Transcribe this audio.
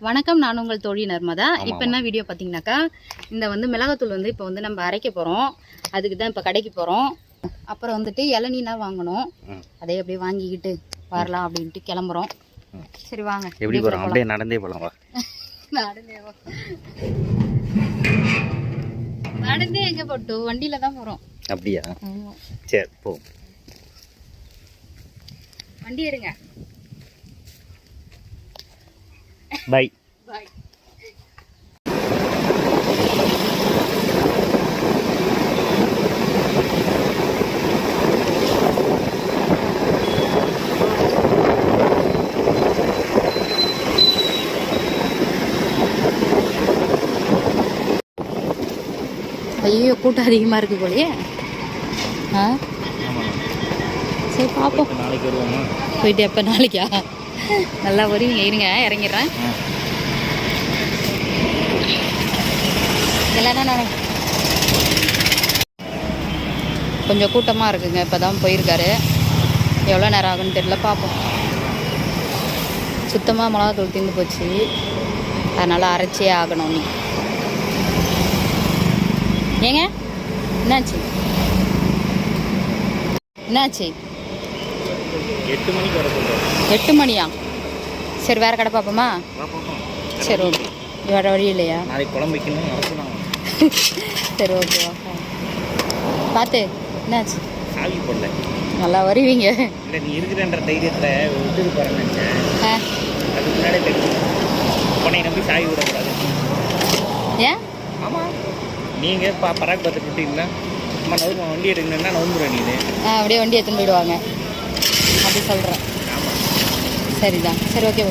வணக்கம், நான் உங்கள் தோழி நர்மதா. இப்போ என்ன வீடியோ பார்த்தீங்கன்னாக்கா, இந்த வந்து மிளகாத்தூள் வந்து இப்போ வந்து நம்ம அரைக்க போகிறோம். அதுக்கு தான் இப்போ கடைக்கு போகிறோம். அப்புறம் வந்துட்டு இளநீலாம் வாங்கணும். அதே அப்படியே வாங்கிக்கிட்டு வரலாம் அப்படின்ட்டு கிளம்புறோம். சரி வாங்க. எப்படி போகிறோம்? அப்படியே நடந்தே போகலாம். வா நடந்தே எங்கே போட்டு வண்டியில் தான் போகிறோம். அப்படியா? சரி போ. வண்டி எடுங்க. பை. பாய். ஐயோ, கூட்டம் அதிகமாக இருக்குது போலயே. சரி பார்ப்போம். நாளைக்கு வருவோமா? போயிட்டு எப்போ? நாளைக்கா? நல்லா வருவீங்க. இருங்க, இறங்கிடுறேன். இல்லைன்னா நான் கொஞ்சம் கூட்டமாக இருக்குங்க. இப்போ தான் போயிருக்காரு. எவ்வளோ நேரம் ஆகுன்னு தெரியல, பார்ப்போம். சுத்தமாக மிளகாத்தூள் தீர்ந்து போச்சு, அதனால் அரைச்சே ஆகணும். நீ ஏங்க என்னாச்சு? என்னாச்சு? 8 மணிக்கு வர சொல்கிறேன். 8 மணியா? சரி, வேறு கடை பார்ப்போமா? சரி ஓகே. வேறு வழி இல்லையா? நாளைக்கு குழம்பு வைக்கணும், நடக்கணும். சரி ஓகே, ஓகே. பார்த்து. என்னாச்சு? சாவி போடல. நல்லா வருவீங்க. இல்லை, நீ இருக்கிறன்ற தைரியத்தில் விட்டுட்டு போகிறேன்னு அதுக்கு முன்னாடி உன்னை நம்பி சாவி விடக்கூடாது. ஏன்? ஆமாம், நீங்கள் பராக் பார்த்துட்டு விட்டீங்கன்னா அம்மா நவுமா வண்டி எடுக்கணுன்னா நவுந்துடும். நீ அப்படியே வண்டி எடுத்துன்னு போயிடுவாங்க அப்படி சொல்கிறேன். சரிதான். சரி ஓகே.